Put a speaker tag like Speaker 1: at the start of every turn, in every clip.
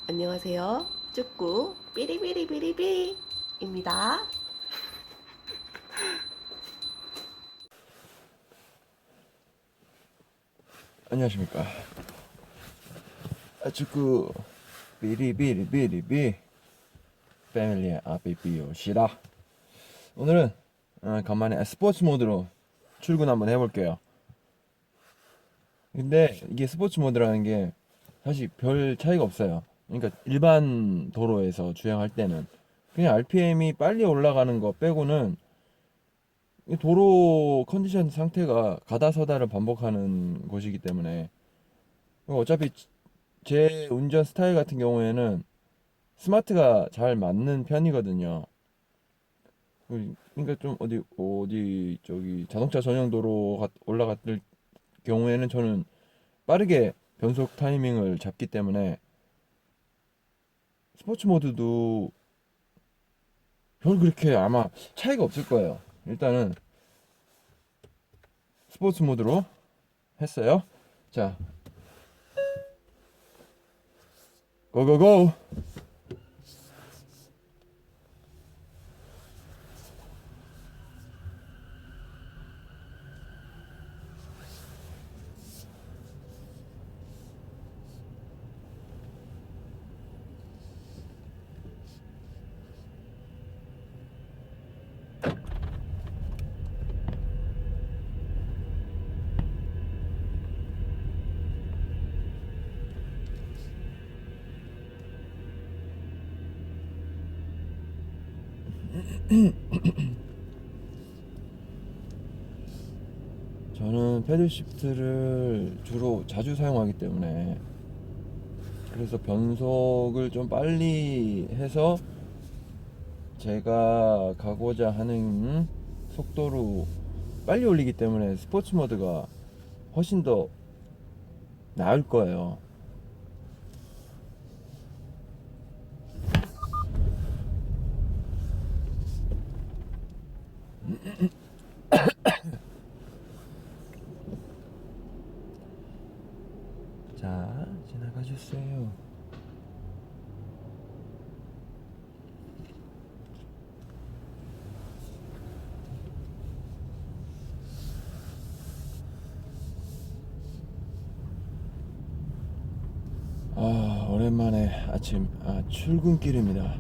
Speaker 1: 안녕하세요. 쭈꾸 삐리삐리삐리삐입니다.
Speaker 2: 안녕하십니까. 축구 비리비리비리비 패밀리의 아비비요시다. 오늘은 간만에 스포츠 모드로 출근 한번 해볼게요. 근데 이게 스포츠 모드라는 게 사실 별 차이가 없어요. 그러니까 일반 도로에서 주행할 때는 그냥 RPM이 빨리 올라가는 거 빼고는 이 도로 컨디션 상태가 가다서다를 반복하는 곳이기 때문에 어차피 제 운전 스타일 같은 경우에는 스마트가 잘 맞는 편이거든요. 그러니까 좀 어디 저기 자동차 전용 도로 올라갔을 경우에는 저는 빠르게 변속 타이밍을 잡기 때문에 스포츠 모드도 별 그렇게 아마 차이가 없을 거예요. 일단은 스포츠 모드로 했어요. 자, 고고고! 저는 패들 시프트를 주로 자주 사용하기 때문에 그래서 변속을 좀 빨리 해서 제가 가고자 하는 속도로 빨리 올리기 때문에 스포츠 모드가 훨씬 더 나을 거예요. 자, 지나가 주세요. 오랜만에 아침 출근길입니다.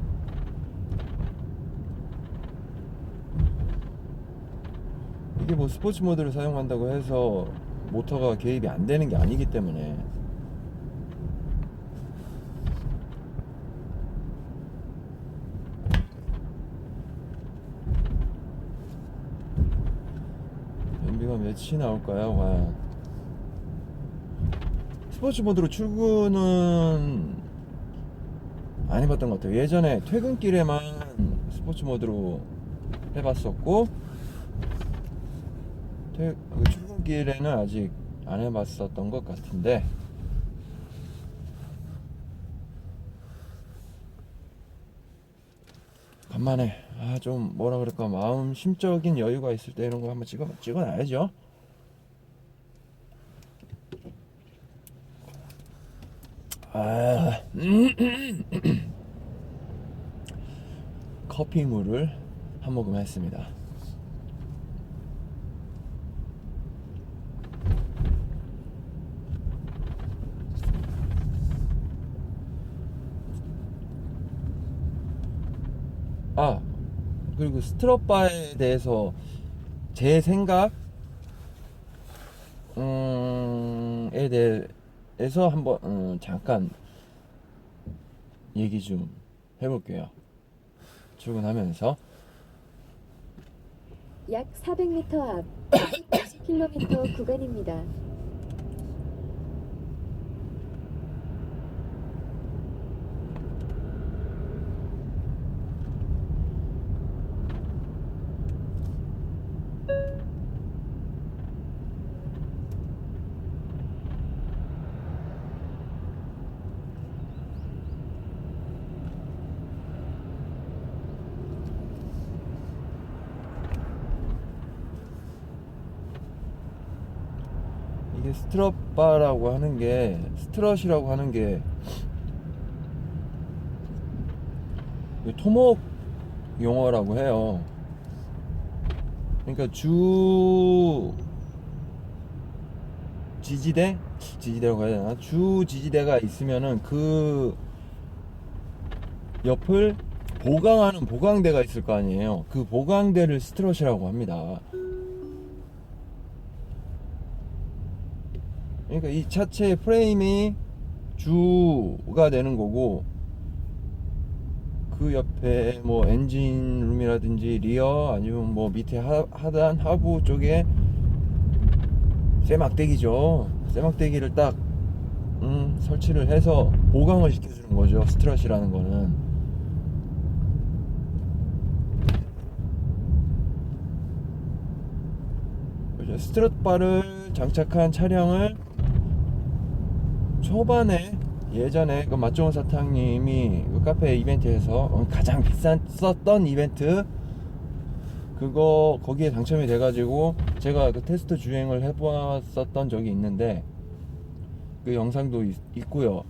Speaker 2: 이게 뭐 스포츠 모드를 사용한다고 해서 모터가 개입이 안 되는 게 아니기 때문에 연비가 몇이 나올까요? 과연 스포츠 모드로 출근은 안 해봤던 것 같아요. 예전에 퇴근길에만 스포츠 모드로 해봤었고 출근길에는 아직 안 해봤었던 것 같은데 간만에 좀 뭐라 그럴까 마음 심적인 여유가 있을 때 이런 거 한번 찍어놔야죠. 아, 커피물을 한 모금 했습니다. 그리고 스트럿바에 대해서 제 생각에 대해서 한번 잠깐 얘기 좀 해볼게요. 출근하면서
Speaker 3: 약 400m 앞 50km 구간입니다.
Speaker 2: 이게 스트럿바라고 하는 게 스트럿이라고 하는 게 토목 용어라고 해요. 그러니까 주 지지대라고 해야 되나? 주 지지대가 있으면은 그 옆을 보강하는 보강대가 있을 거 아니에요. 그 보강대를 스트럿이라고 합니다. 그러니까 이 차체 프레임이 주가 되는 거고, 그 옆에 뭐 엔진룸이라든지 리어 아니면 뭐 밑에 하단 하부 쪽에 쇠막대기죠. 쇠막대기를 딱 설치를 해서 보강을 시켜주는 거죠. 스트럿이라는 거는. 그죠? 스트럿 바를 장착한 차량을 초반에 예전에 그 맛좋은 사탕님이 그 카페 이벤트에서 가장 썼던 이벤트 그거 거기에 당첨이 돼가지고 제가 그 테스트 주행을 해보았었던 적이 있는데 그 영상도 있고요.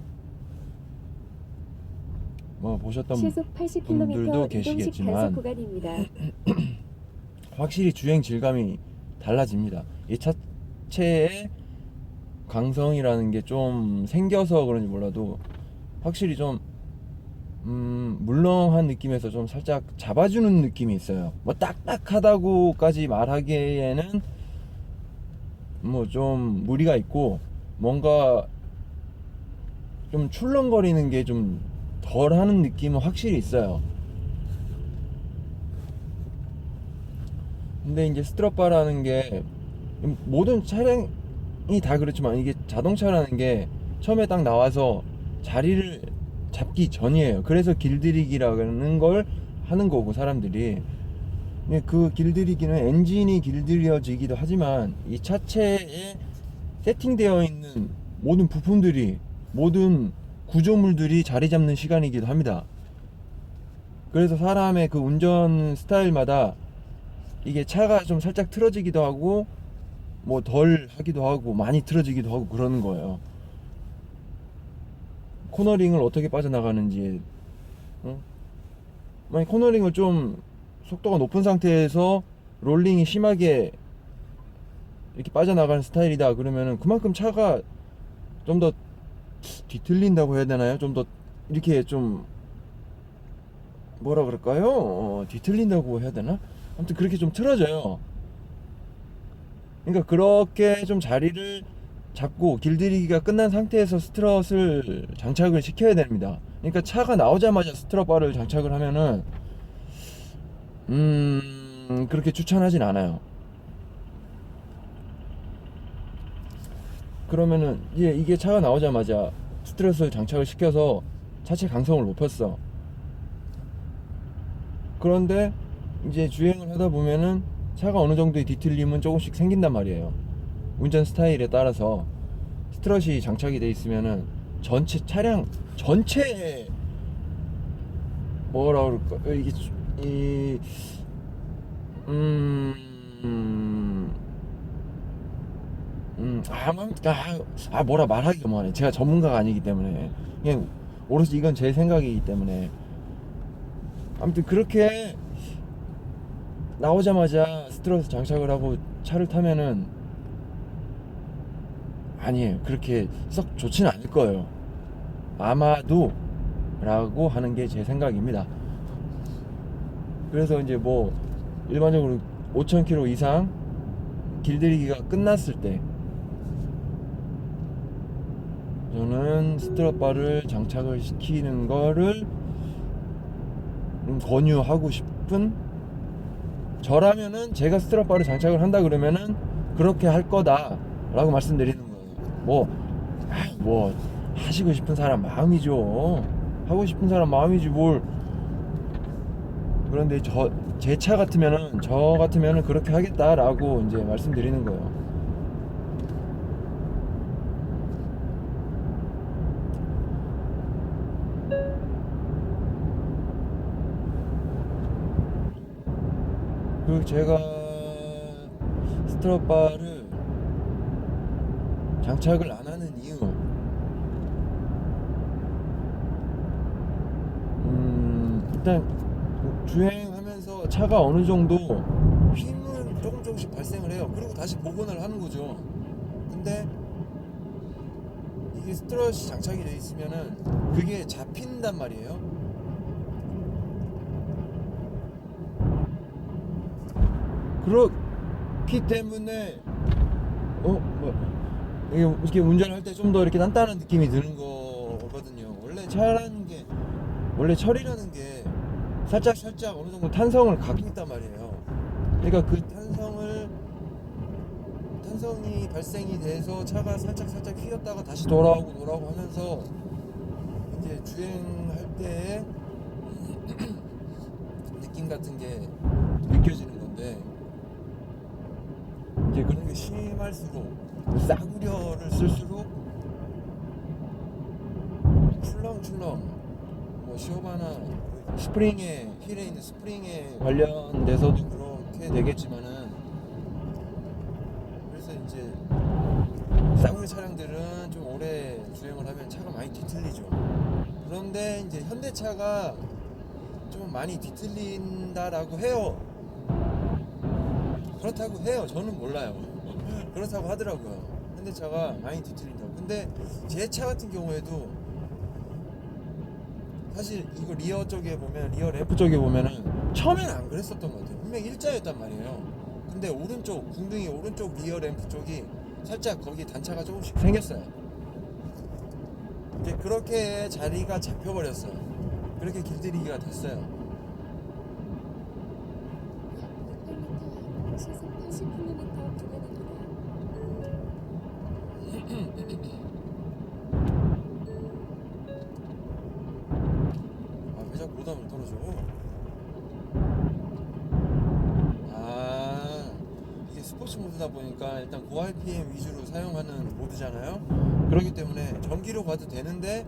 Speaker 2: 뭐 보셨던
Speaker 3: 시속
Speaker 2: 분들도
Speaker 3: 80km 이동식
Speaker 2: 계시겠지만
Speaker 3: 단속 구간입니다.
Speaker 2: 확실히 주행 질감이 달라집니다. 이 차체의 강성이라는 게 좀 생겨서 그런지 몰라도 확실히 좀 물렁한 느낌에서 좀 살짝 잡아주는 느낌이 있어요. 뭐 딱딱하다고까지 말하기에는 뭐 좀 무리가 있고, 뭔가 좀 출렁거리는 게 좀 덜 하는 느낌은 확실히 있어요. 근데 이제 스트럿바라는 게 모든 차량이 다 그렇지만 이게 자동차라는 게 처음에 딱 나와서 자리를 잡기 전이에요. 그래서 길들이기라는 걸 하는 거고, 사람들이. 근데 그 길들이기는 엔진이 길들여지기도 하지만 이 차체에 세팅되어 있는 모든 부품들이, 모든 구조물들이 자리 잡는 시간이기도 합니다. 그래서 사람의 그 운전 스타일마다 이게 차가 좀 살짝 틀어지기도 하고 뭐 덜 하기도 하고 많이 틀어지기도 하고 그러는 거예요. 코너링을 어떻게 빠져나가는지, 만약 코너링을 좀 속도가 높은 상태에서 롤링이 심하게 이렇게 빠져나가는 스타일이다 그러면은 그만큼 차가 좀 더 뒤틀린다고 해야 되나요? 좀 더 이렇게 좀 뭐라 그럴까요? 뒤틀린다고 해야 되나? 아무튼 그렇게 좀 틀어져요. 그러니까 그렇게 좀 자리를 잡고 길들이기가 끝난 상태에서 스트럿을 장착을 시켜야 됩니다. 그러니까 차가 나오자마자 스트럿 바를 장착을 하면은 그렇게 추천하진 않아요. 그러면은 이게 차가 나오자마자 스트럿을 장착을 시켜서 차체 강성을 높였어. 그런데 이제 주행을 하다 보면은 차가 어느 정도의 뒤틀림은 조금씩 생긴단 말이에요. 운전 스타일에 따라서. 스트럿이 장착이 돼 있으면은 전체 차량 전체에 뭐라 그럴까, 이게 뭐라 말하기가 뭐하네. 제가 전문가가 아니기 때문에 그냥 오롯이 이건 제 생각이기 때문에. 아무튼 그렇게 나오자마자 스트럿 장착을 하고 차를 타면은 아니에요. 그렇게 썩 좋지는 않을 거예요. 아마도 라고 하는 게 제 생각입니다. 그래서 이제 뭐 일반적으로 5,000km 이상 길들이기가 끝났을 때 저는 스트럿 바를 장착을 시키는 거를 권유하고 싶은, 저라면은 제가 스트럿 바를 장착을 한다 그러면은 그렇게 할 거다 라고 말씀드리는 거예요. 뭐 하시고 싶은 사람 마음이죠. 하고 싶은 사람 마음이지 뭘. 그런데 제 차 같으면은, 저 같으면은 그렇게 하겠다라고 이제 말씀드리는 거예요. 그리고 제가 스트럿 바를 장착을 안 하는 이유, 일단 주행하면서 차가 어느 정도 힘은 조금씩 발생을 해요. 그리고 다시 복원을 하는 거죠. 근데 이게 스트럿이 장착이 돼 있으면은 그게 잡힌단 말이에요. 그렇기 때문에 이렇게 운전할 때 좀 더 이렇게 단단한 느낌이 드는 거거든요. 원래 철이라는 게 살짝 어느 정도 탄성을 갖고 있단 말이에요. 그러니까 그 탄성이 발생이 돼서 차가 살짝 휘었다가 다시 돌아오고 하면서 이제 주행할 때의 느낌 같은 게 느껴지는 건데, 이제 그런 게 심할수록 싸구려를 쓸수록 출렁출렁 시오바나 스프링에 휠에 있는 스프링에 관련돼서도 그렇게 되겠지만은, 그래서 이제 싸구려 차량들은 좀 오래 주행을 하면 차가 많이 뒤틀리죠. 그런데 이제 현대차가 좀 많이 뒤틀린다라고 해요. 그렇다고 해요. 저는 몰라요. 그렇다고 하더라고요. 현대차가 많이 뒤틀린다고. 근데 제 차 같은 경우에도 사실 이거 리어 램프 쪽에 보면은 처음에는 안 그랬었던 것 같아요. 분명히 일자였단 말이에요. 근데 궁둥이 오른쪽 리어 램프 쪽이 살짝 거기 단차가 조금씩 생겼어요. 이제 그렇게 자리가 잡혀버렸어요. 그렇게 길들이기가 됐어요.
Speaker 3: 시속 80km 구간입니다.
Speaker 2: 왜 자꾸 오담을 떨어져? 이게 스포츠 모드다 보니까 일단 고RPM 위주로 사용하는 모드잖아요. 그렇기 때문에 전기로 가도 되는데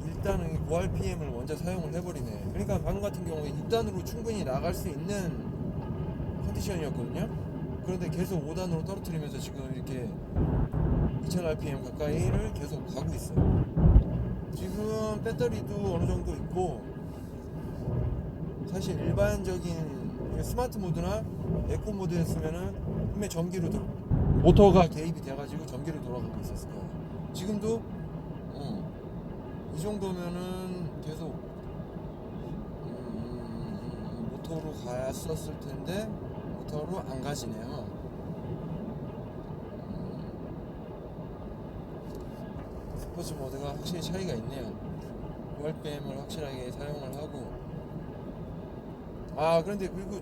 Speaker 2: 일단은 고RPM을 먼저 사용을 해버리네. 그러니까 방금 같은 경우에 6단으로 충분히 나갈 수 있는 컨디션이었거든요. 그런데 계속 5단으로 떨어뜨리면서 지금 이렇게 2000rpm 가까이를 계속 가고 있어요. 지금 배터리도 어느 정도 있고, 사실 일반적인 스마트 모드나 에코 모드에 쓰면은 분명히 전기로 모터가 개입이 돼가지고 전기로 돌아가고 있었을 거예요. 지금도 이 정도면은 계속 모터로 갔었을 텐데 모터로 안 가지네요. 스포츠 모드가 확실히 차이가 있네요. 고RPM을 확실하게 사용을 하고, 그런데 그리고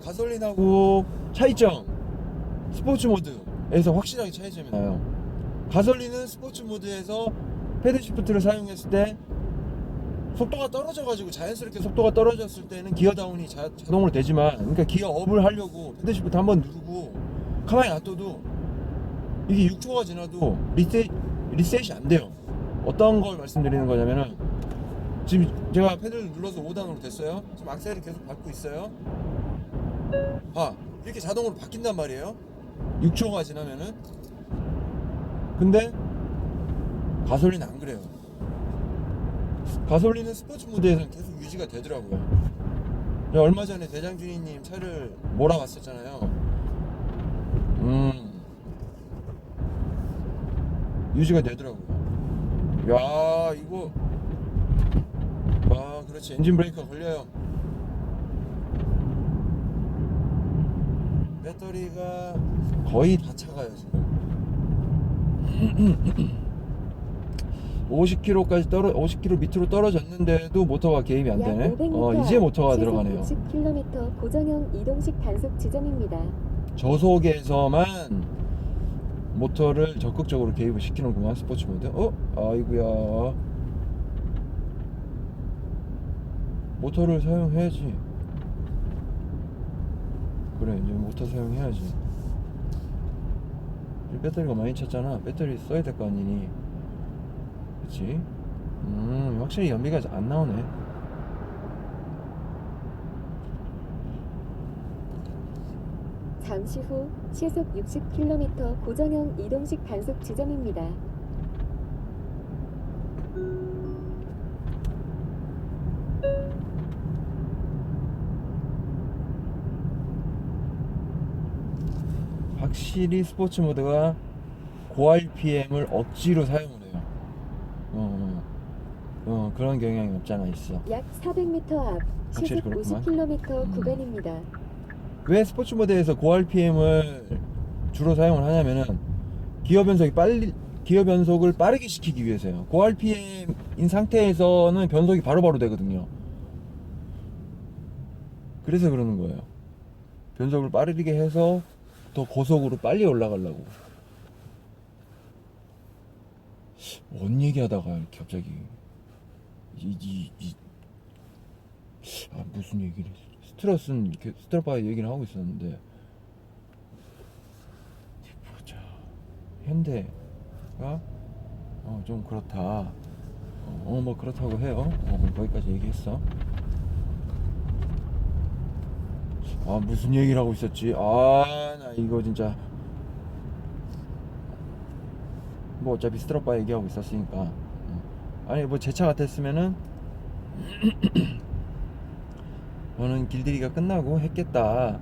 Speaker 2: 가솔린하고 차이점, 스포츠 모드에서 확실하게 차이점이 나요. 가솔린은 스포츠 모드에서 패드 시프트를 사용했을 때 속도가 떨어져가지고, 자연스럽게 속도가 떨어졌을 때는 기어 다운이 자동으로 되지만, 그러니까 기어 업을 하려고 패드 시프트 한번 누르고 가만히 놔둬도 이게 6초가 지나도 리셋이 안 돼요. 어떤 걸 말씀드리는 거냐면은, 지금 제가 패드를 눌러서 5단으로 됐어요. 지금 악셀을 계속 밟고 있어요. 이렇게 자동으로 바뀐단 말이에요. 6초가 지나면은. 근데 가솔린은 안 그래요. 가솔린은 스포츠 모드에서는 계속 유지가 되더라고요. 제가 얼마 전에 대장준이님 차를 몰아봤었잖아요. 유지가 되더라고요. 야, 이거 그렇지. 엔진 브레이크가 걸려요. 배터리가 거의 다 차가요 지금. 50km 밑으로 떨어졌는데도 모터가 개입이 안 되네. 이제 모터가 들어가네요.
Speaker 3: 60km 고정형 이동식 단속 지점입니다.
Speaker 2: 저속에서만 모터를 적극적으로 개입을 시키는구만, 스포츠 모드. 아이구야. 모터를 사용해야지. 그래, 이제 모터 사용해야지. 배터리가 많이 찼잖아. 배터리 써야 될 거 아니니. 그치? 확실히 연비가 안 나오네.
Speaker 3: 잠시 후 시속 60km 고정형 이동식 단속 지점입니다.
Speaker 2: 확실히 스포츠 모드가 고RPM을 억지로 사용을 해요. 그런 경향이 없잖아 있어.
Speaker 3: 약 400m 앞
Speaker 2: 확실히
Speaker 3: 시속
Speaker 2: 그렇구만.
Speaker 3: 50km 구간입니다.
Speaker 2: 왜 스포츠 모드에서 고RPM을 주로 사용을 하냐면은 기어 변속을 빠르게 시키기 위해서요. 고RPM인 상태에서는 변속이 바로바로 되거든요. 그래서 그러는 거예요. 변속을 빠르게 해서 더 고속으로 빨리 올라가려고. 뭔 얘기하다가 이렇게 갑자기 무슨 얘기를 했어? 스트러바 얘기를 하고 있었는데, 보자. 현대가 좀 그렇다. 뭐 그렇다고 해요. 거기까지 얘기했어. 무슨 얘기를 하고 있었지? 나 이거 진짜. 뭐 어차피 스트러바 얘기하고 있었으니까. 아니 뭐 제 차 같았으면은 저는 길들이기가 끝나고 했겠다.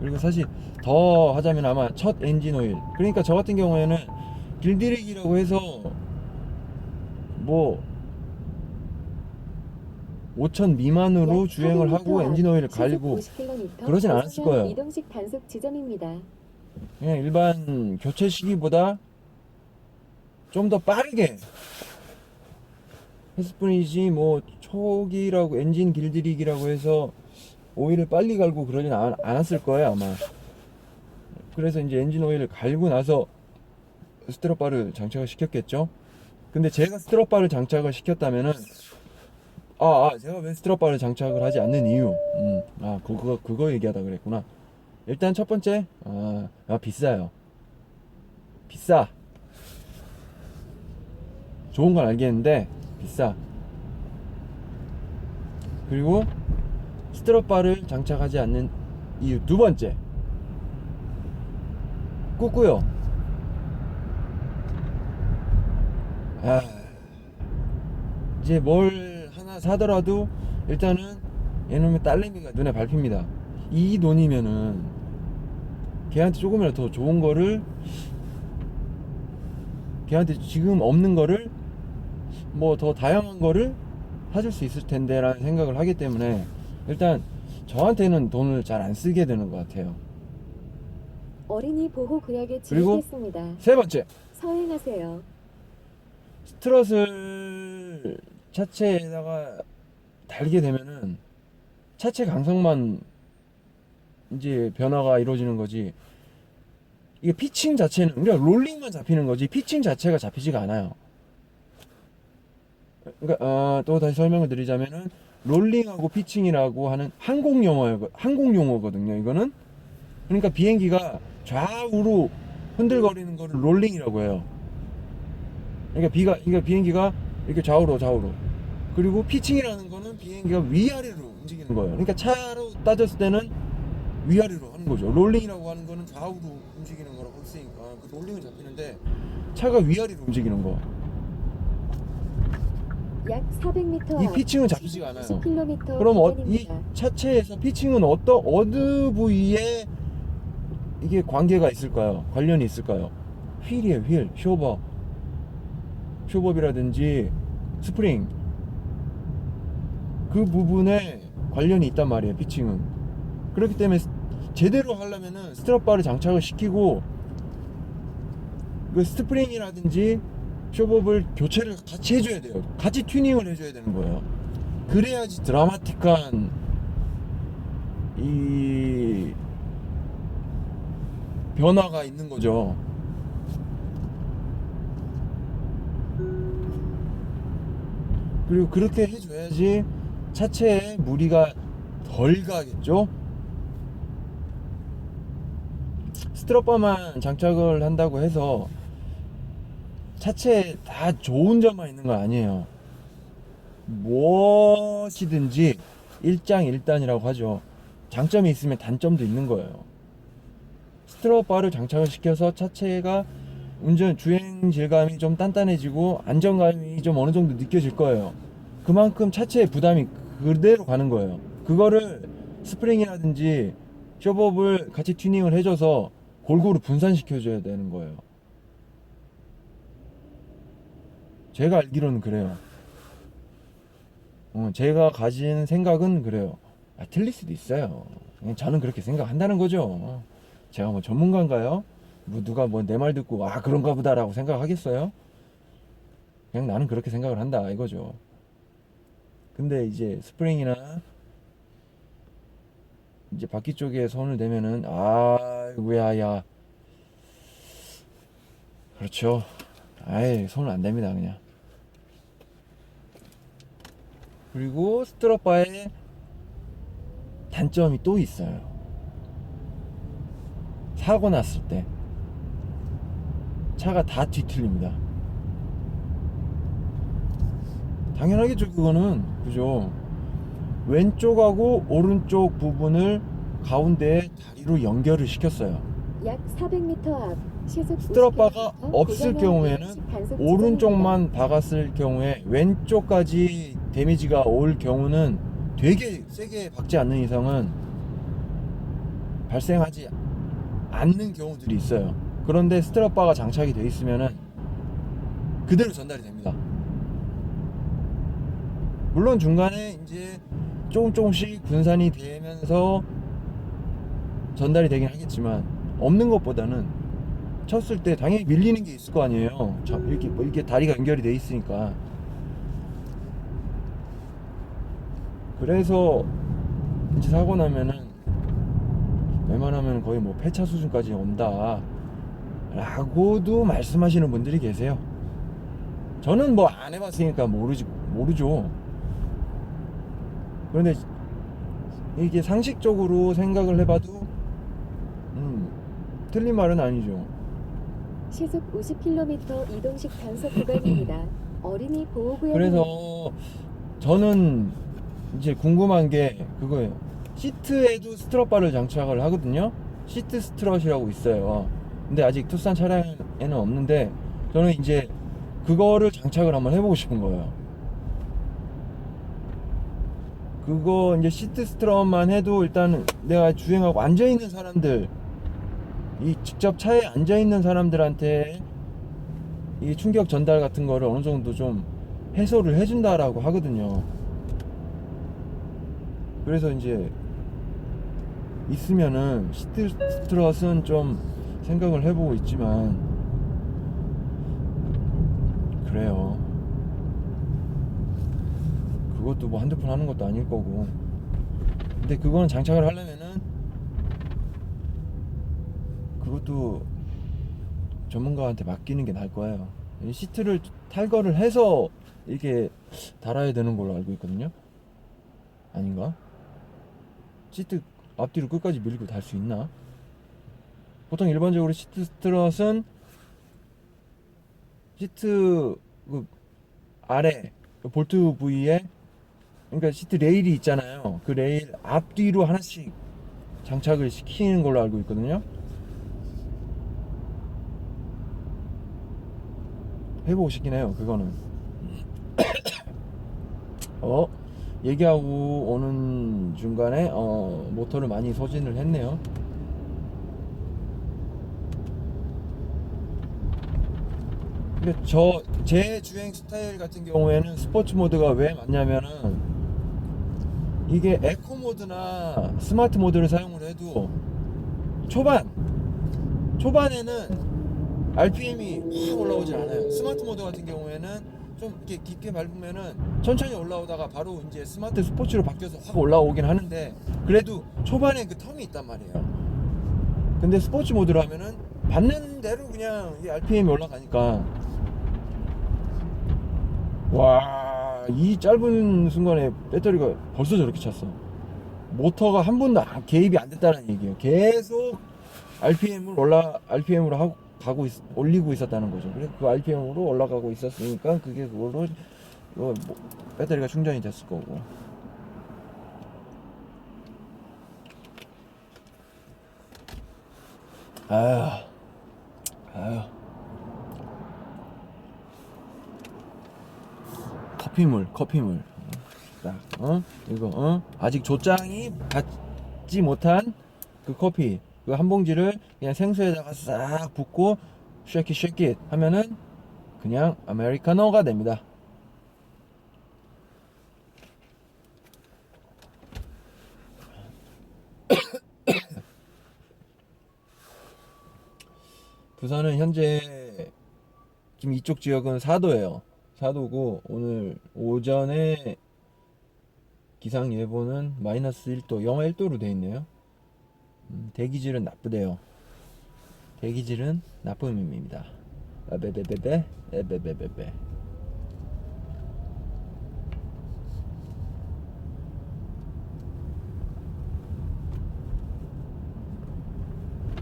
Speaker 2: 그리고 사실 더 하자면 아마 첫 엔진 오일, 그러니까 저 같은 경우에는 길들이기라고 해서 뭐 5천 미만으로
Speaker 3: 약
Speaker 2: 주행을
Speaker 3: 400m
Speaker 2: 하고
Speaker 3: 앞
Speaker 2: 엔진 오일을
Speaker 3: 시속
Speaker 2: 갈고
Speaker 3: 50km
Speaker 2: 그러진 않았을 거예요.
Speaker 3: 이동식 단속 지점입니다.
Speaker 2: 그냥 일반 교체 시기보다 좀 더 빠르게 했을 뿐이지, 뭐 초기라고 엔진 길들이기라고 해서 오일을 빨리 갈고 그러진 않았을 거예요 아마. 그래서 이제 엔진 오일을 갈고 나서 스트럿바를 장착을 시켰겠죠. 근데 제가 스트럿바를 장착을 시켰다면은 제가 왜 스트럿바를 장착을 하지 않는 이유, 그거 얘기하다 그랬구나. 일단 첫 번째, 비싸요. 비싸. 좋은 건 알겠는데 비싸. 그리고 스트럿바를 장착하지 않는 이유 두 번째, 꽂고요. 이제 뭘 하나 사더라도 일단은 얘놈의 딸내미가 눈에 밟힙니다. 이 돈이면은 걔한테 조금이라도 더 좋은 거를, 걔한테 지금 없는 거를 뭐 더 다양한 거를 사줄 수 있을 텐데 라는 생각을 하기 때문에 일단 저한테는 돈을 잘 안 쓰게 되는 것 같아요.
Speaker 3: 어린이 보호 구역에
Speaker 2: 그리고
Speaker 3: 진입했습니다.
Speaker 2: 세 번째,
Speaker 3: 서행하세요.
Speaker 2: 스트럿을 차체에다가 달게 되면은 차체 강성만 이제 변화가 이루어지는 거지, 이게 피칭 자체는 그러니까 롤링만 잡히는 거지 피칭 자체가 잡히지가 않아요. 그러니까 또 다시 설명을 드리자면은 롤링하고 피칭이라고 하는 항공 용어거든요 이거는. 그러니까 비행기가 좌우로 흔들거리는 거를 롤링이라고 해요. 그러니까 비행기가 이렇게 좌우로, 그리고 피칭이라는 거는 비행기가 위아래로 움직이는 거예요. 그러니까 차로 따졌을 때는 위아래로 하는 거죠. 롤링이라고 하는 거는 좌우로 움직이는 거라고 했으니까 그 롤링을 잡히는데 차가 위아래로 움직이는 거.
Speaker 3: 약 400m
Speaker 2: 이
Speaker 3: 앞
Speaker 2: 피칭은 잡히지가 않아요.
Speaker 3: 10km
Speaker 2: 그럼 이
Speaker 3: 구간입니다.
Speaker 2: 차체에서 피칭은 어느 부위에 이게 관계가 있을까요? 관련이 있을까요? 휠이에요, 휠. 쇼버이라든지 스프링, 그 부분에 관련이 있단 말이에요 피칭은. 그렇기 때문에 제대로 하려면은 스트럿바를 장착을 시키고 그 스프링이라든지 쇼버를 교체를 같이 해줘야 돼요. 같이 튜닝을 해줘야 되는 거예요. 그래야지 드라마틱한 이 변화가 있는 거죠. 그리고 그렇게 해줘야지 차체에 무리가 덜 가겠죠. 스트럿바만 장착을 한다고 해서 차체에 다 좋은 점만 있는 건 아니에요. 무엇이든지 일장일단이라고 하죠. 장점이 있으면 단점도 있는 거예요. 스트럿바를 장착을 시켜서 차체가 주행 질감이 좀 단단해지고 안정감이 좀 어느 정도 느껴질 거예요. 그만큼 차체의 부담이 그대로 가는 거예요. 그거를 스프링이라든지 쇼버를 같이 튜닝을 해줘서 골고루 분산시켜줘야 되는 거예요. 제가 알기로는 그래요. 제가 가진 생각은 그래요. 틀릴 수도 있어요. 그냥 저는 그렇게 생각한다는 거죠. 제가 뭐 전문가인가요? 뭐 누가 뭐 내 말 듣고 그런가 보다라고 생각하겠어요? 그냥 나는 그렇게 생각을 한다 이거죠. 근데 이제 스프링이나 이제 바퀴 쪽에 손을 대면은 아이고야 야 그렇죠. 손을 안 댑니다 그냥. 그리고 스트럿바에 단점이 또 있어요. 사고 났을 때 차가 다 뒤틀립니다. 당연하겠죠 그거는. 그죠. 왼쪽하고 오른쪽 부분을 가운데에 다리로 연결을 시켰어요.
Speaker 3: 약 400m 앞 시속
Speaker 2: 스트럿바가
Speaker 3: 50km
Speaker 2: 없을
Speaker 3: 고정형
Speaker 2: 경우에는
Speaker 3: 이동식 단속
Speaker 2: 오른쪽만 박았을 경우에 왼쪽까지 데미지가 올 경우는 되게 세게 박지 않는 이상은 발생하지 않는 경우들이 있어요. 그런데 스트럿바가 장착이 돼 있으면은 그대로 전달이 됩니다. 물론 중간에 이제 조금씩 분산이 되면서 전달이 되긴 하겠지만 없는 것보다는 쳤을 때 당연히 밀리는 게 있을 거 아니에요. 이렇게 다리가 연결이 돼 있으니까. 그래서 이제 사고 나면은 웬만하면 거의 뭐 폐차 수준까지 온다 라고도 말씀하시는 분들이 계세요. 저는 뭐 안 해봤으니까 모르죠. 그런데 이게 상식적으로 생각을 해봐도 틀린 말은 아니죠.
Speaker 3: 시속 50km 이동식 단속 구간입니다. 어린이 보호구역.
Speaker 2: 그래서 저는 이제 궁금한 게 그거예요. 시트에도 스트럿바를 장착을 하거든요. 시트 스트럿이라고 있어요. 근데 아직 투싼 차량에는 없는데 저는 이제 그거를 장착을 한번 해보고 싶은 거예요. 그거 이제 시트 스트럿만 해도 일단 내가 주행하고 앉아있는 사람들, 이 직접 차에 앉아있는 사람들한테 이 충격 전달 같은 거를 어느 정도 좀 해소를 해준다라고 하거든요. 그래서 이제 있으면은 시트 스트럿은 좀 생각을 해보고 있지만 그래요. 그것도 뭐 한두 푼 하는 것도 아닐 거고. 근데 그거는 장착을 하려면은 그것도 전문가한테 맡기는 게 나을 거예요. 이 시트를 탈거를 해서 이렇게 달아야 되는 걸로 알고 있거든요. 아닌가? 시트 앞뒤로 끝까지 밀고 달 수 있나? 보통 일반적으로 시트 스트럿은 시트 그 아래 볼트 부위에, 그러니까 시트 레일이 있잖아요. 그 레일 앞뒤로 하나씩 장착을 시키는 걸로 알고 있거든요. 해보고 싶긴 해요 그거는. 얘기하고 오는 중간에 모터를 많이 소진을 했네요. 근데 제 주행 스타일 같은 경우에는 스포츠 모드가 왜 맞냐면은 이게 에코 모드나 스마트 모드를 사용을 해도 초반에는 RPM이 확 올라오진 않아요. 스마트 모드 같은 경우에는 좀 이렇게 깊게 밟으면은 천천히 올라오다가 바로 이제 스마트 스포츠로 바뀌어서 확 올라오긴 하는데 그래도 초반에 그 텀이 있단 말이에요. 근데 스포츠 모드로 하면은 받는 대로 그냥 이 RPM이 올라가니까 와, 이 짧은 순간에 배터리가 벌써 저렇게 찼어. 모터가 한 번도 개입이 안 됐다는 얘기예요. 계속 RPM으로 올리고 있었다는 거죠. 그래서 그 RPM으로 올라가고 있었으니까 그걸로 배터리가 충전이 됐을 거고. 아유. 커피물. 딱, 이거, 아직 조장이 받지 못한 그 커피. 그 한 봉지를 그냥 생수에다가 싹 붓고 쉐킷 쉐킷 하면은 그냥 아메리카노가 됩니다. 부산은 현재 지금 이쪽 지역은 4도예요. 4도고 오늘 오전에 기상 예보는 마이너스 1도, 영하 1도로 돼 있네요. 대기질은 나쁘대요. 대기질은 나쁜 의미입니다. 베베베베 베베베베.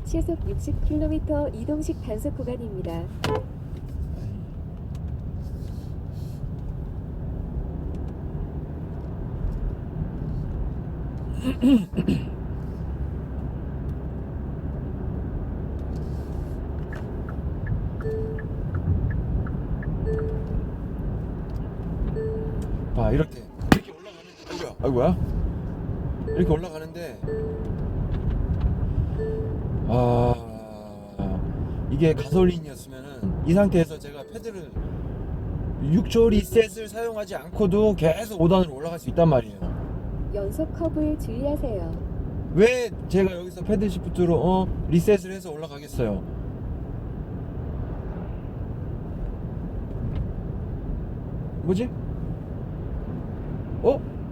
Speaker 3: 시속 60km 이동식 단속 구간입니다.
Speaker 2: 봐 이렇게 올라가는데 아이고야 이렇게 올라가는데 이게 가솔린이었으면은 이 상태에서 제가 패드를 6초 리셋을 사용하지 않고도 계속 5단으로 올라갈 수 있단 말이에요.
Speaker 3: 연속 커브에 주의하세요.
Speaker 2: 왜 제가 여기서 패드 시프트로 리셋을 해서 올라가겠어요? 뭐지?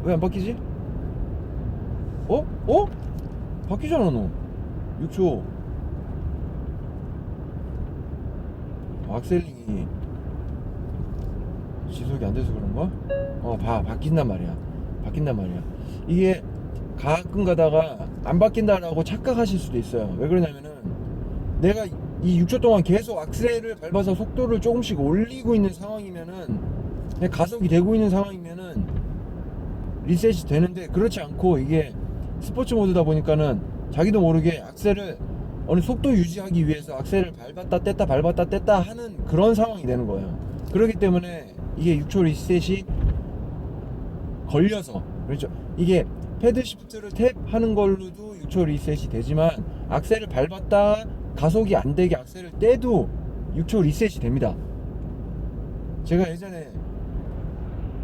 Speaker 2: 왜 안 바뀌지? 바뀌잖아 너. 6초. 악셀링이 지속이 안 돼서 그런가? 바뀐단 말이야. 이게 가끔 가다가 안 바뀐다라고 착각하실 수도 있어요. 왜 그러냐면은 내가 이 6초 동안 계속 악셀을 밟아서 속도를 조금씩 올리고 있는 상황이면은 가속이 되고 있는 상황이면은 리셋이 되는데 그렇지 않고 이게 스포츠 모드다 보니까는 자기도 모르게 악셀을 어느 속도 유지하기 위해서 악셀을 밟았다 뗐다 하는 그런 상황이 되는 거예요. 그렇기 때문에 이게 6초 리셋이 걸려서 그렇죠. 이게 패드 시프트를 탭하는 걸로도 6초 리셋이 되지만 악셀을 밟았다 가속이 안 되게 악셀을 떼도 6초 리셋이 됩니다. 제가 예전에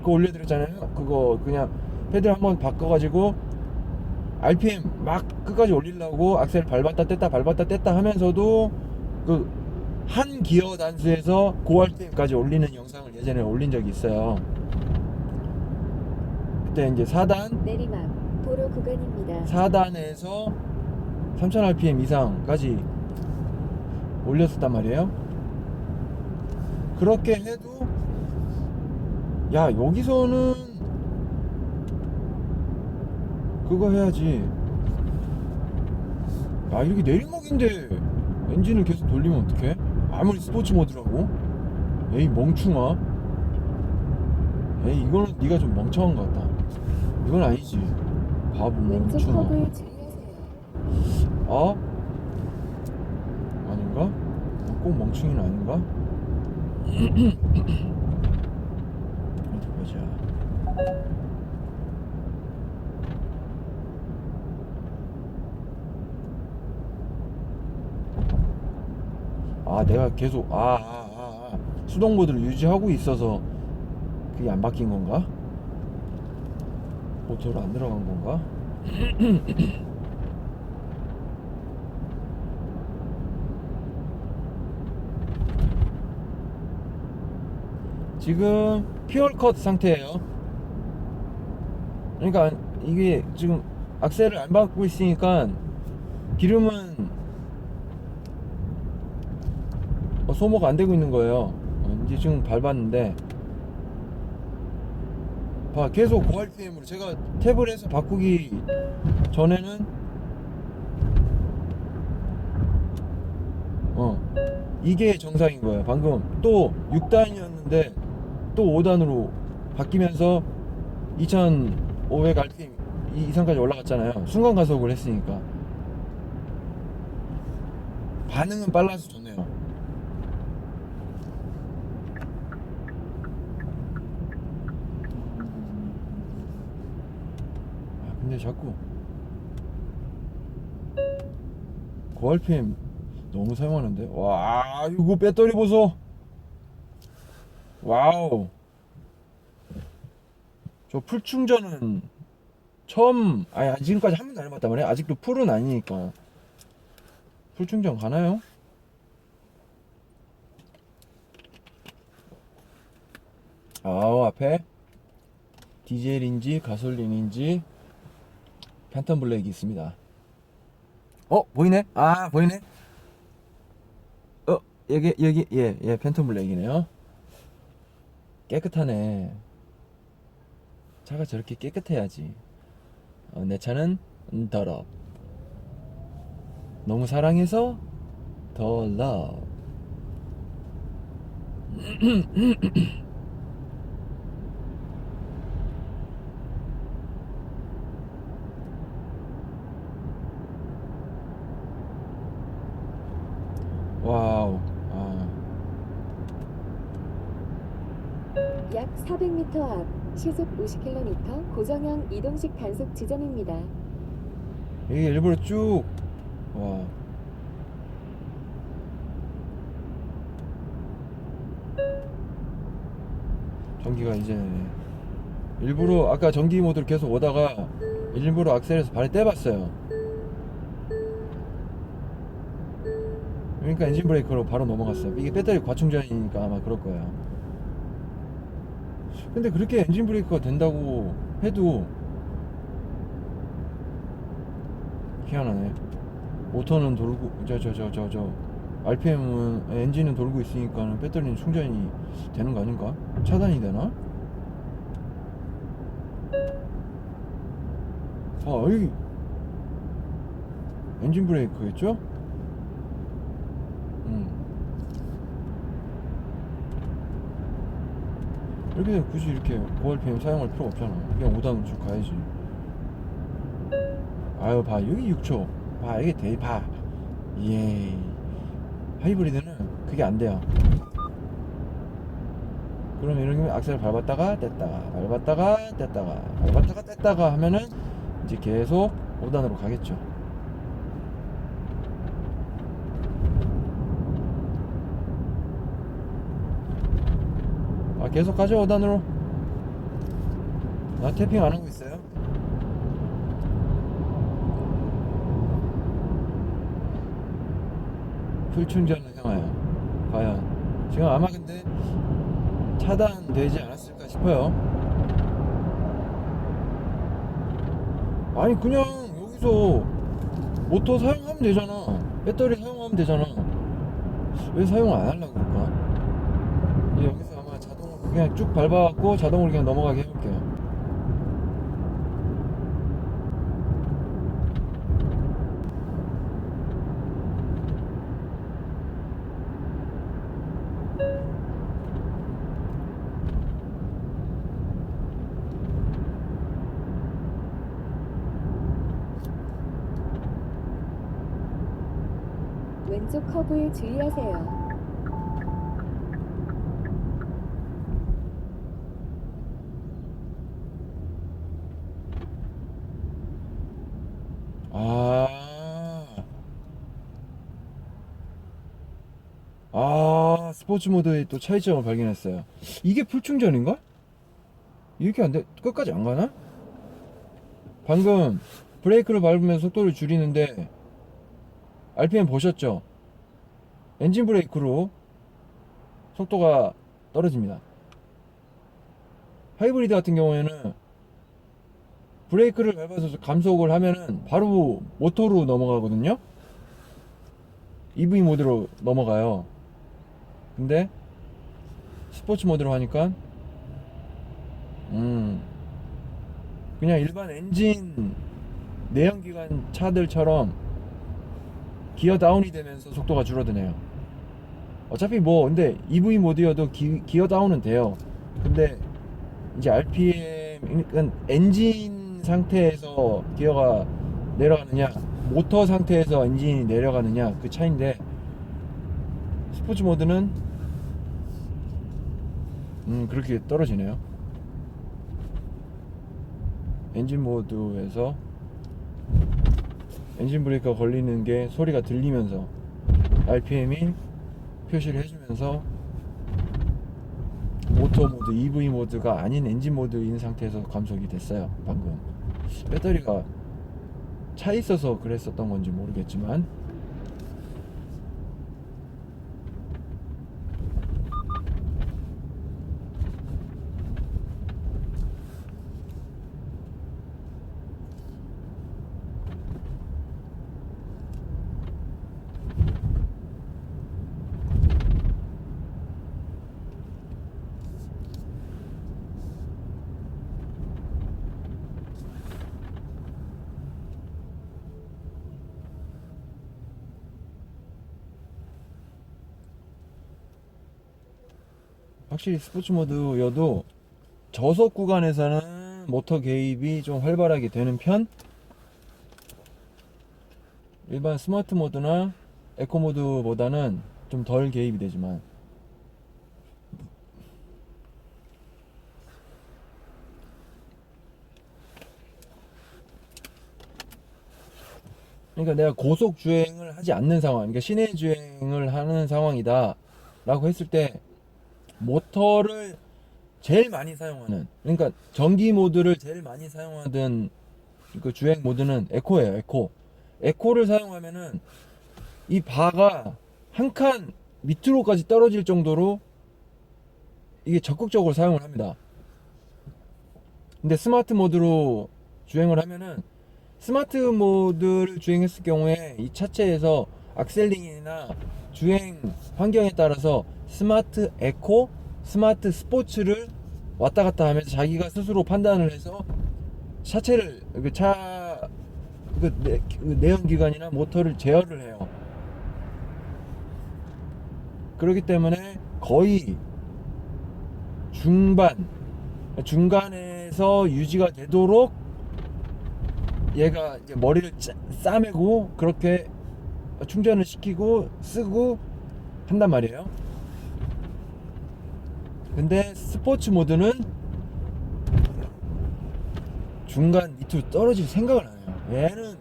Speaker 2: 그거 올려드렸잖아요. 그거 그냥 패드를 한번 바꿔가지고 RPM 막 끝까지 올리려고 악셀을 밟았다 뗐다 하면서도 그 한 기어 단수에서 고 RPM까지 올리는 영상을 예전에 올린 적이 있어요. 그때 이제 4단
Speaker 3: 내리막 도로 구간입니다.
Speaker 2: 4단에서 3000 RPM 이상까지 올렸었단 말이에요. 그렇게 해도 야 여기서는 그거 해야지. 이렇게 내리막인데 엔진을 계속 돌리면 어떡해? 아무리 스포츠 모드라고? 에이 멍충아. 에이 이거는 네가 좀 멍청한 것 같다. 이건 아니지. 바보
Speaker 3: 왼쪽
Speaker 2: 멍충아.
Speaker 3: 커브에 주의하세요.
Speaker 2: 아닌가? 꼭 멍충이는 아닌가? 어디 보자. 내가 계속 수동 모드를 유지하고 있어서 그게 안 바뀐 건가? 오토로 안 들어간 건가? 지금 퓨얼 컷 상태예요. 그러니까 이게 지금 악셀을 안 밟고 있으니까 기름은 소모가 안 되고 있는 거예요. 이제 지금 밟았는데 계속 고 RPM으로 제가 탭을 해서 바꾸기 전에는 이게 정상인 거예요. 방금 또 6단이었는데 또 5단으로 바뀌면서 2500 RPM 이상까지 올라갔잖아요. 순간 가속을 했으니까 반응은 빨라서 좋네요. 근데 자꾸 고RPM 너무 사용하는데. 와, 이거 배터리 보소. 와우. 저 풀 충전은 처음, 아니 지금까지 한 번도 안 해봤단 말이야. 아직도 풀은 아니니까. 풀 충전 가나요? 아, 앞에 디젤인지 가솔린인지 팬텀 블랙이 있습니다. 보이네? 아, 보이네? 여기 예, 팬텀 블랙이네요. 깨끗하네. 차가 저렇게 깨끗해야지. 내 차는 더럽. 너무 사랑해서 더 러브. 와우.
Speaker 3: 약 400m 앞 시속 50km 고정형 이동식 단속 지점입니다.
Speaker 2: 이게 일부러 쭉. 와. 전기가 이제 일부러 아까 전기 모드로 계속 오다가 일부러 악셀에서 발을 떼봤어요. 그러니까 엔진 브레이크로 바로 넘어갔어요. 이게 배터리 과충전이니까 아마 그럴 거예요. 근데 그렇게 엔진 브레이크가 된다고 해도 희한하네. 모터는 돌고 저 RPM은 엔진은 돌고 있으니까 배터리는 충전이 되는 거 아닌가? 차단이 되나? 여기 엔진 브레이크겠죠? 이렇게 되면 굳이 이렇게 고RPM 사용할 필요 없잖아. 그냥 5단 쭉 가야지. 아유, 봐, 여기 6초. 봐, 이게 봐. 예. 하이브리드는 그게 안 돼요. 그러면 이렇게 악셀을 밟았다가 뗐다가 밟았다가 뗐다가 밟았다가 뗐다가 하면은 이제 계속 5단으로 가겠죠. 계속 가죠. 5단으로. 나 태핑 안 하고 있어요. 풀 충전을 향하여 과연 지금 아마 근데 차단되지 않았을까 싶어요. 아니 그냥 여기서 모터 사용하면 되잖아. 배터리 사용하면 되잖아. 왜 사용을 안 하려고 그럴까? 여기서 아마 자동으로 그냥 쭉 밟아갖고 자동으로 그냥 넘어가게 해볼게요.
Speaker 3: 왼쪽 커브에 주의하세요. 스포츠 모드의 또 차이점을 발견했어요. 이게 풀충전인가? 이렇게 안 돼? 끝까지 안 가나? 방금 브레이크를 밟으면서 속도를 줄이는데 RPM 보셨죠? 엔진 브레이크로 속도가 떨어집니다. 하이브리드 같은 경우에는 브레이크를 밟아서 감속을 하면은 바로 모터로 넘어가거든요. EV 모드로 넘어가요. 근데 스포츠 모드로 하니까 그냥 일반 엔진 내연기관 차들처럼 기어 다운이 되면서 속도가 줄어드네요. 어차피 뭐 근데 EV 모드여도 기어 다운은 돼요. 근데 이제 RPM 그러니까 엔진 상태에서 기어가 내려가느냐 모터 상태에서 엔진이 내려가느냐 그 차이인데, 스포츠 모드는 그렇게 떨어지네요. 엔진 모드에서
Speaker 2: 엔진 브레이크가 걸리는 게 소리가 들리면서 RPM이 표시를 해주면서 모터 모드, EV 모드가 아닌 엔진 모드인 상태에서 감속이 됐어요. 방금 배터리가 차 있어서 그랬었던 건지 모르겠지만 확실히 스포츠 모드여도 저속 구간에서는 모터 개입이 좀 활발하게 되는 편? 일반 스마트 모드나 에코 모드보다는 좀 덜 개입이 되지만 그러니까 내가 고속 주행을 하지 않는 상황, 그러니까 시내 주행을 하는 상황이다 라고 했을 때 모터를 제일 많이 사용하는, 그러니까 전기 모드를 제일 많이 사용하던 그 주행 모드는 에코예요. 에코를 사용하면은 이 바가 한 칸 밑으로까지 떨어질 정도로 이게 적극적으로 사용을 합니다. 근데 스마트 모드로 주행을 하면은, 스마트 모드를 주행했을 경우에 이 차체에서 악셀링이나 주행 환경에 따라서 스마트 에코, 스마트 스포츠를 왔다 갔다 하면서 자기가 스스로 판단을 해서 차체를, 그 내연기관이나 모터를 제어를 해요. 그렇기 때문에 거의 중간에서 유지가 되도록 얘가 이제 머리를 싸매고 그렇게 충전을 시키고 쓰고 한단 말이에요. 근데 스포츠 모드는 중간 밑으로 떨어질 생각을 안 해요. 얘는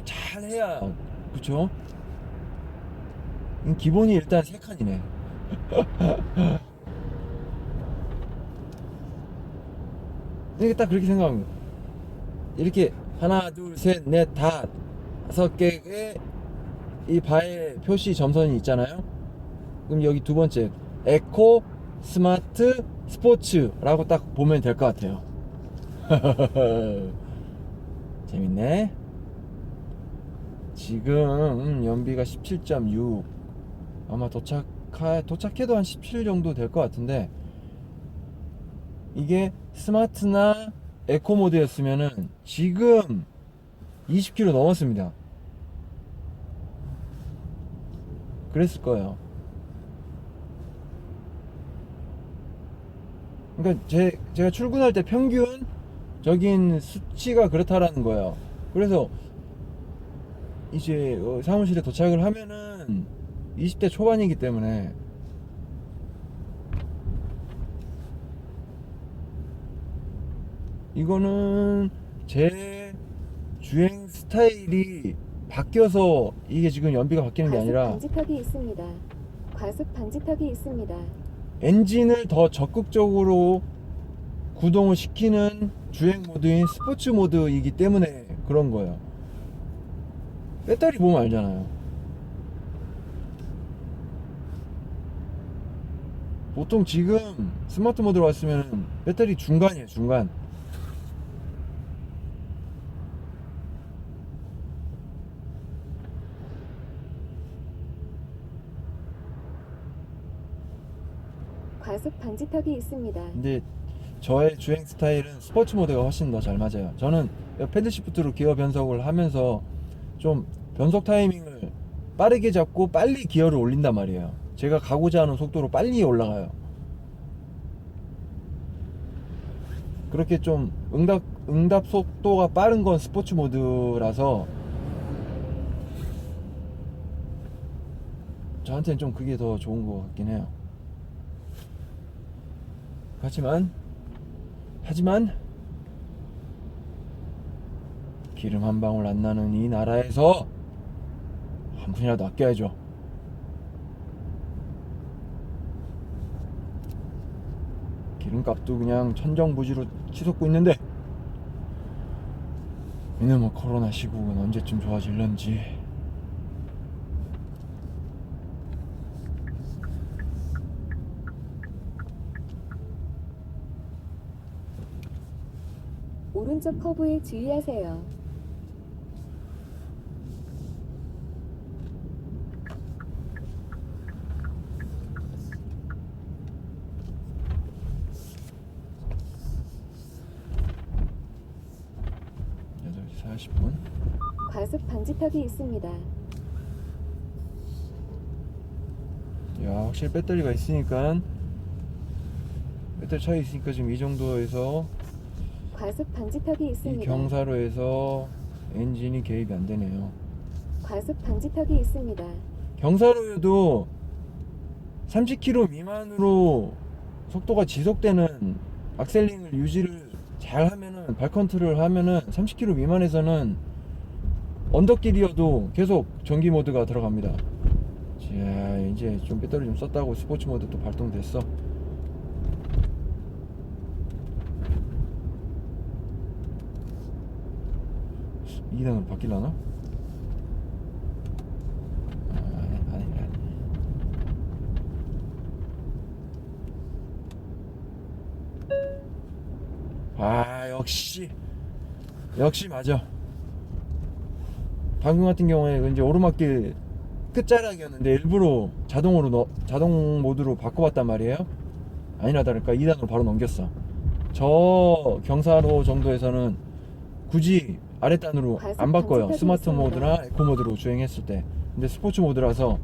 Speaker 2: 잘해야, 그쵸? 기본이 일단 3칸이네. 이게 딱 그렇게 생각합니다. 이렇게 하나, 둘, 셋, 넷, 다 5개의 이 바의 표시 점선이 있잖아요. 그럼 여기 두 번째 에코, 스마트, 스포츠라고 딱 보면 될 것 같아요. 재밌네. 지금 연비가 17.6, 아마 도착해도 한 17 정도 될 것 같은데, 이게 스마트나 에코 모드였으면은 지금 20km 넘었습니다. 그랬을 거예요. 그러니까 제가 출근할 때 평균적인 수치가 그렇다라는 거예요. 그래서 이제 사무실에 도착을 하면은 20대 초반이기 때문에 이거는 제 주행 스타일이 바뀌어서 이게 지금 연비가 바뀌는 게 아니라
Speaker 4: 방지턱이 있습니다. 과속 방지턱이 있습니다.
Speaker 2: 엔진을 더 적극적으로 구동을 시키는 주행 모드인 스포츠 모드이기 때문에 그런 거예요. 배터리 보면 알잖아요. 보통 지금 스마트 모드로 왔으면 배터리 중간이에요, 중간.
Speaker 4: 과속 방지턱이 있습니다.
Speaker 2: 근데 저의 주행 스타일은 스포츠 모드가 훨씬 더 잘 맞아요. 저는 패들 시프트로 기어 변속을 하면서 좀 변속 타이밍을 빠르게 잡고 빨리 기어를 올린단 말이에요. 제가 가고자 하는 속도로 빨리 올라가요. 그렇게 좀 응답 속도가 빠른 건 스포츠 모드라서 저한테는 좀 그게 더 좋은 것 같긴 해요. 하지만 기름 한 방울 안 나는 이 나라에서 한 푼이라도 아껴야죠. 기름값도 그냥 천정부지로 치솟고 있는데 이놈의 코로나 시국은 언제쯤 좋아질런지.
Speaker 4: 오른쪽 커브에 주의하세요.
Speaker 2: 여덟 시 40분.
Speaker 4: 과속 방지턱이 있습니다.
Speaker 2: 야, 확실히 배터리가 있으니까, 배터리 차이 있으니까 지금 이 정도에서
Speaker 4: 과속 방지턱이
Speaker 2: 이
Speaker 4: 있습니다.
Speaker 2: 경사로에서 엔진이 개입이 안 되네요.
Speaker 4: 과속 방지턱이 있습니다.
Speaker 2: 경사로에도 30km 미만으로 속도가 지속되는 악셀링을 유지를 잘 하면은, 발 컨트롤 하면은 30km 미만에서는 언덕길이어도 계속 전기 모드가 들어갑니다. 자, 이제 좀 배터리 좀 썼다고 스포츠 모드 또 발동됐어. 이 2단으로 바뀌려나? 아니. 아, 역시 맞아. 방금 같은 경우에 이제 오르막길 끝자락이었는데 일부러 자동 모드로 바꿔봤단 말이에요. 아니나 다를까 2단으로 바로 넘겼어. 저 경사로 정도에서는 굳이 아랫단으로 안 바꿔요. 스마트 모드나 에코 모드로 주행했을 때. 근데 스포츠 모드라서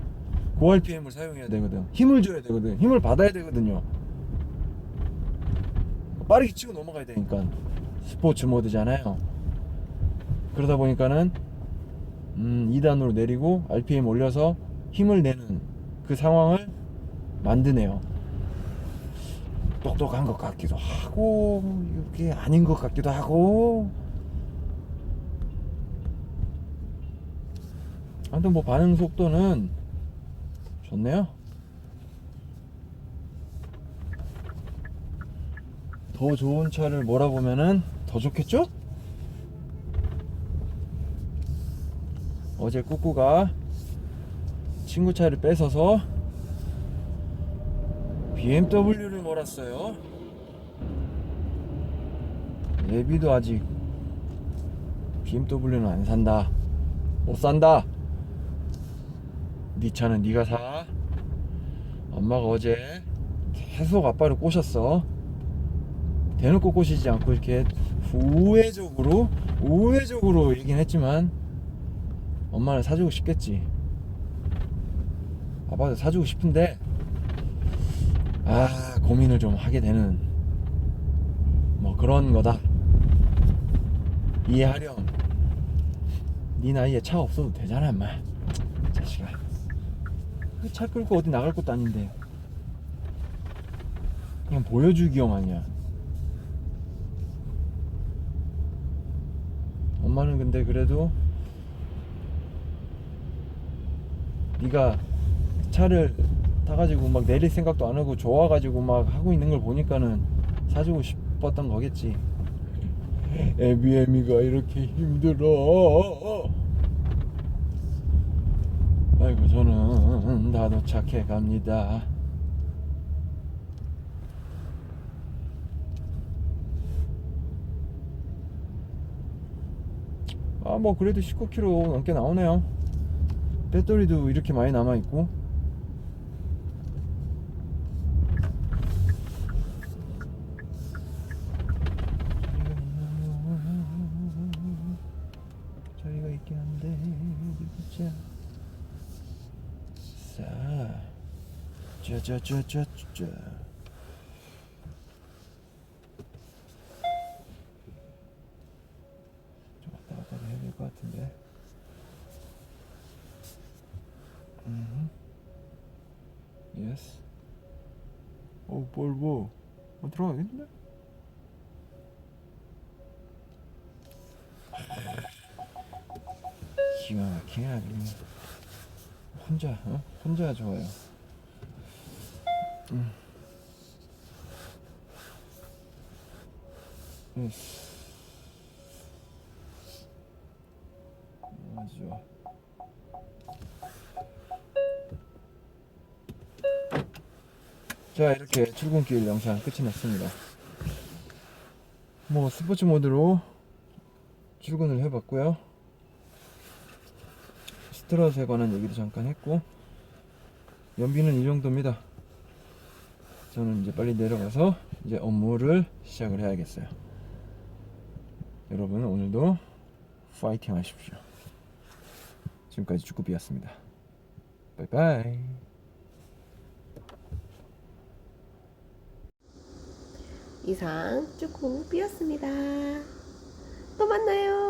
Speaker 2: 고 RPM을 사용해야 되거든. 힘을 줘야 되거든. 힘을 받아야 되거든요. 빠르게 치고 넘어가야 되니까. 스포츠 모드잖아요. 그러다 보니까는 2단으로 내리고 RPM 올려서 힘을 내는 그 상황을 만드네요. 똑똑한 것 같기도 하고 이게 아닌 것 같기도 하고. 아무튼 뭐 반응 속도는 좋네요. 더 좋은 차를 몰아보면은 더 좋겠죠? 어제 꾸꾸가 친구 차를 뺏어서 BMW를 몰았어요. 예비도 아직 BMW는 안 산다. 못 산다. 네 차는 네가 사. 엄마가 어제 계속 아빠를 꼬셨어. 대놓고 꼬시지 않고 이렇게 우회적으로 얘기는 했지만 엄마는 사주고 싶겠지. 아빠도 사주고 싶은데 고민을 좀 하게 되는 뭐 그런 거다. 이해하렴. 네 나이에 차 없어도 되잖아 인마. 자식아, 차 끌고 어디 나갈 것도 아닌데 그냥 보여주기용 아니야. 엄마는 근데 그래도 네가 차를 타가지고 막 내릴 생각도 안 하고 좋아가지고 막 하고 있는 걸 보니까는 사주고 싶었던 거겠지. 애비애미가 이렇게 힘들어. 아이고 저는 다 도착해 갑니다. 뭐 그래도 19km 넘게 나오네요. 배터리도 이렇게 많이 남아있고. 저희가 있긴 한데 보자. 짜자자자자. 좀 왔다 갔다 해야 될 것 같은데. 예스. 볼보 들어가겠는데? 기가 막히네 아주 그냥. 혼자 좋아요. 예스. 아주 좋아. 자, 이렇게 출근길 영상 끝이 났습니다. 뭐 스포츠 모드로 출근을 해봤고요. 스트럿에 관한 얘기도 잠깐 했고, 연비는 이 정도입니다. 저는 이제 빨리 내려가서 이제 업무를 시작을 해야겠어요. 여러분 오늘도 파이팅 하십시오. 지금까지 축구비였습니다. 바이바이.
Speaker 1: 이상 쭈꾸비였습니다. 또 만나요.